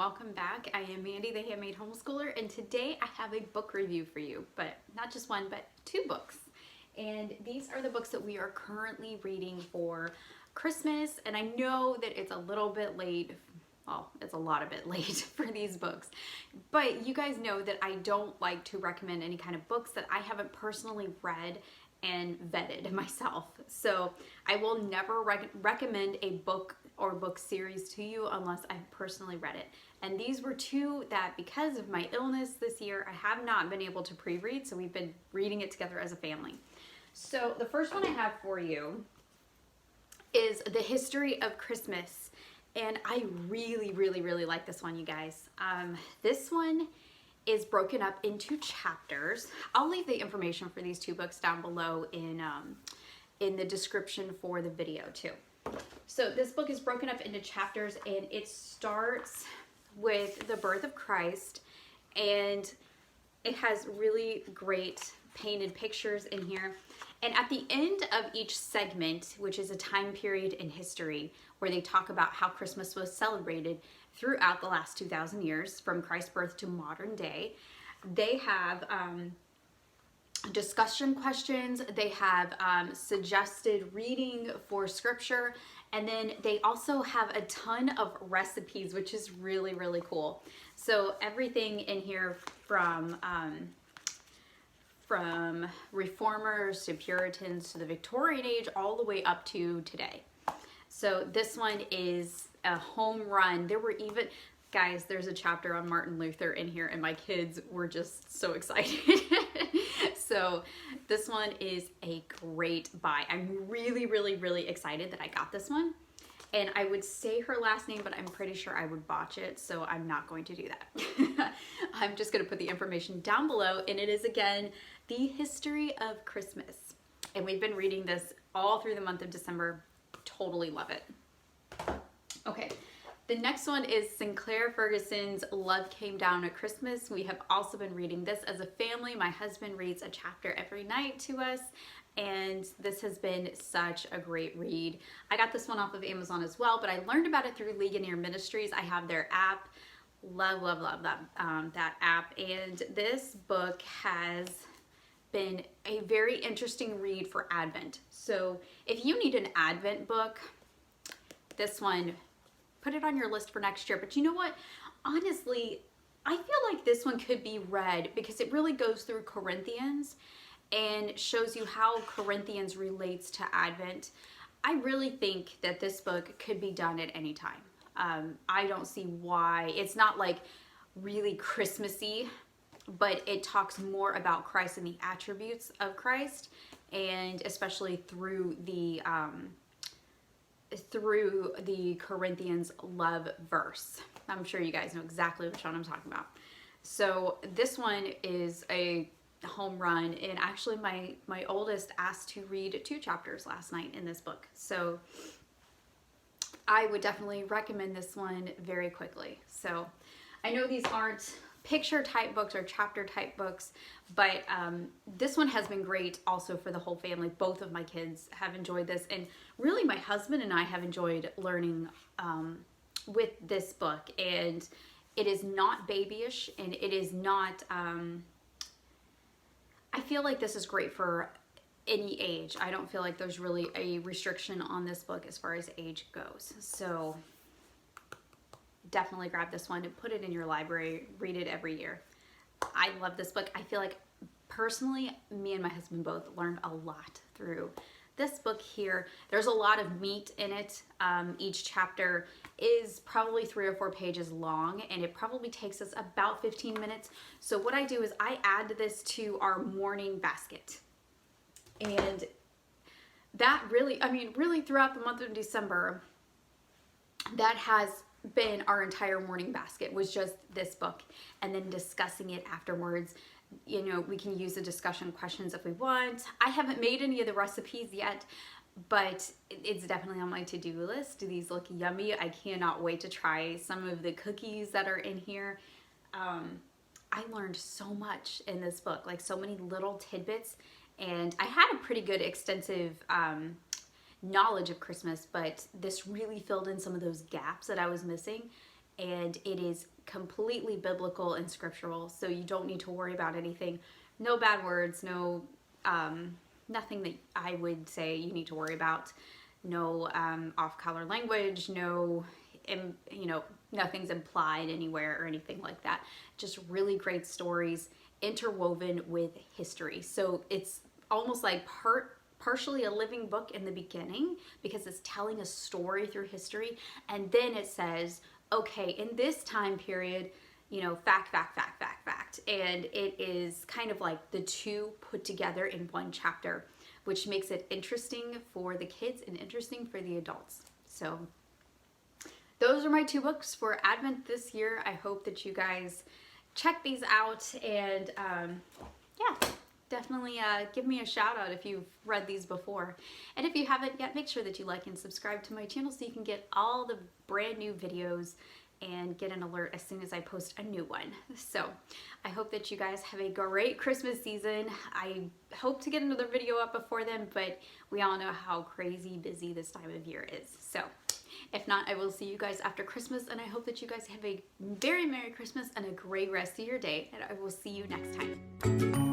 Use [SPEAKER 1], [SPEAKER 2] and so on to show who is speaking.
[SPEAKER 1] welcome back. I am Mandy, the Handmade Homeschooler, and today I have a book review for you, but not just one, but two books. And these are the books that we are currently reading for Christmas, and I know that it's a little bit late. Well, it's a lot of bit late for these books, but you guys know that I don't like to recommend any kind of books that I haven't personally read and vetted myself. So I will never recommend a book or book series to you unless I've personally read it. And these were two that, because of my illness this year, I have not been able to pre-read, so we've been reading it together as a family. So the first one I have for you is The History of Christmas. And I really like this one, you guys. This one is broken up into chapters. I'll leave the information for these two books down below in the description for the video too. So this book is broken up into chapters, and it starts with the birth of Christ, and it has really great painted pictures in here. And at the end of each segment, which is a time period in history where they talk about how Christmas was celebrated throughout the last 2,000 years from Christ's birth to modern day, they have discussion questions, they have suggested reading for scripture, and then they also have a ton of recipes, which is really cool. So everything in here from reformers to Puritans to the Victorian age all the way up to today. So this one is a home run. There were even, guys, there's a chapter on Martin Luther in here, and my kids were just so excited. So this one is a great buy. I'm really excited that I got this one. And I would say her last name, but I'm pretty sure I would botch it, so I'm not going to do that. I'm just going to put the information down below, and it is, again, The History of Christmas. And we've been reading this all through the month of December. Totally love it. Okay, the next one is Sinclair Ferguson's Love Came Down at Christmas. We have also been reading this as a family. My husband reads a chapter every night to us, and this has been such a great read. I got this one off of Amazon as well, but I learned about it through Ligonier Ministries. I have their app. Love that app. And this book has been a very interesting read for Advent. So if you need an Advent book, this one, put it on your list for next year. But you know what? Honestly, I feel like this one could be read because it really goes through Corinthians and shows you how Corinthians relates to Advent. I really think that this book could be done at any time. I don't see why. It's not like really Christmassy, but it talks more about Christ and the attributes of Christ, and especially through the Corinthians love verse. I'm sure you guys know exactly which one I'm talking about. So this one is a home run, and actually my oldest asked to read 2 chapters last night in this book. So I would definitely recommend this one very quickly. So I know these aren't picture type books or chapter type books, but this one has been great also for the whole family. Both of my kids have enjoyed this, and really my husband and I have enjoyed learning with this book. And it is not babyish, and it is not I feel like this is great for any age. I don't feel like there's really a restriction on this book as far as age goes. So definitely grab this one and put it in your library. Read it every year. I love this book. I feel like personally, me and my husband both learned a lot through this book here. There's a lot of meat in it. Each chapter is probably 3 or 4 pages long, and it probably takes us about 15 minutes. So what I do is I add this to our morning basket. And that really, I mean, really throughout the month of December, that has been our entire morning basket, was just this book, and then discussing it afterwards. You know, we can use the discussion questions if we want. I haven't made any of the recipes yet, but it's definitely on my to-do list. These look yummy. I cannot wait to try some of the cookies that are in here. I learned so much in this book, like so many little tidbits, and I had a pretty good extensive knowledge of Christmas, but this really filled in some of those gaps that I was missing, and it is completely biblical and scriptural, so you don't need to worry about anything. No bad words, no nothing that I would say you need to worry about. No off-color language, no, you know, nothing's implied anywhere or anything like that. Just really great stories interwoven with history. So it's almost like partially a living book in the beginning because it's telling a story through history, and then it says, okay, in this time period, you know, fact, and it is kind of like the two put together in one chapter, which makes it interesting for the kids and interesting for the adults. So those are my 2 books for Advent this year. I hope that you guys check these out, and yeah, definitely give me a shout out if you've read these before. And if you haven't yet, make sure that you like and subscribe to my channel so you can get all the brand new videos and get an alert as soon as I post a new one. So I hope that you guys have a great Christmas season. I hope to get another video up before then, but we all know how crazy busy this time of year is. So if not, I will see you guys after Christmas, and I hope that you guys have a very Merry Christmas and a great rest of your day, and I will see you next time.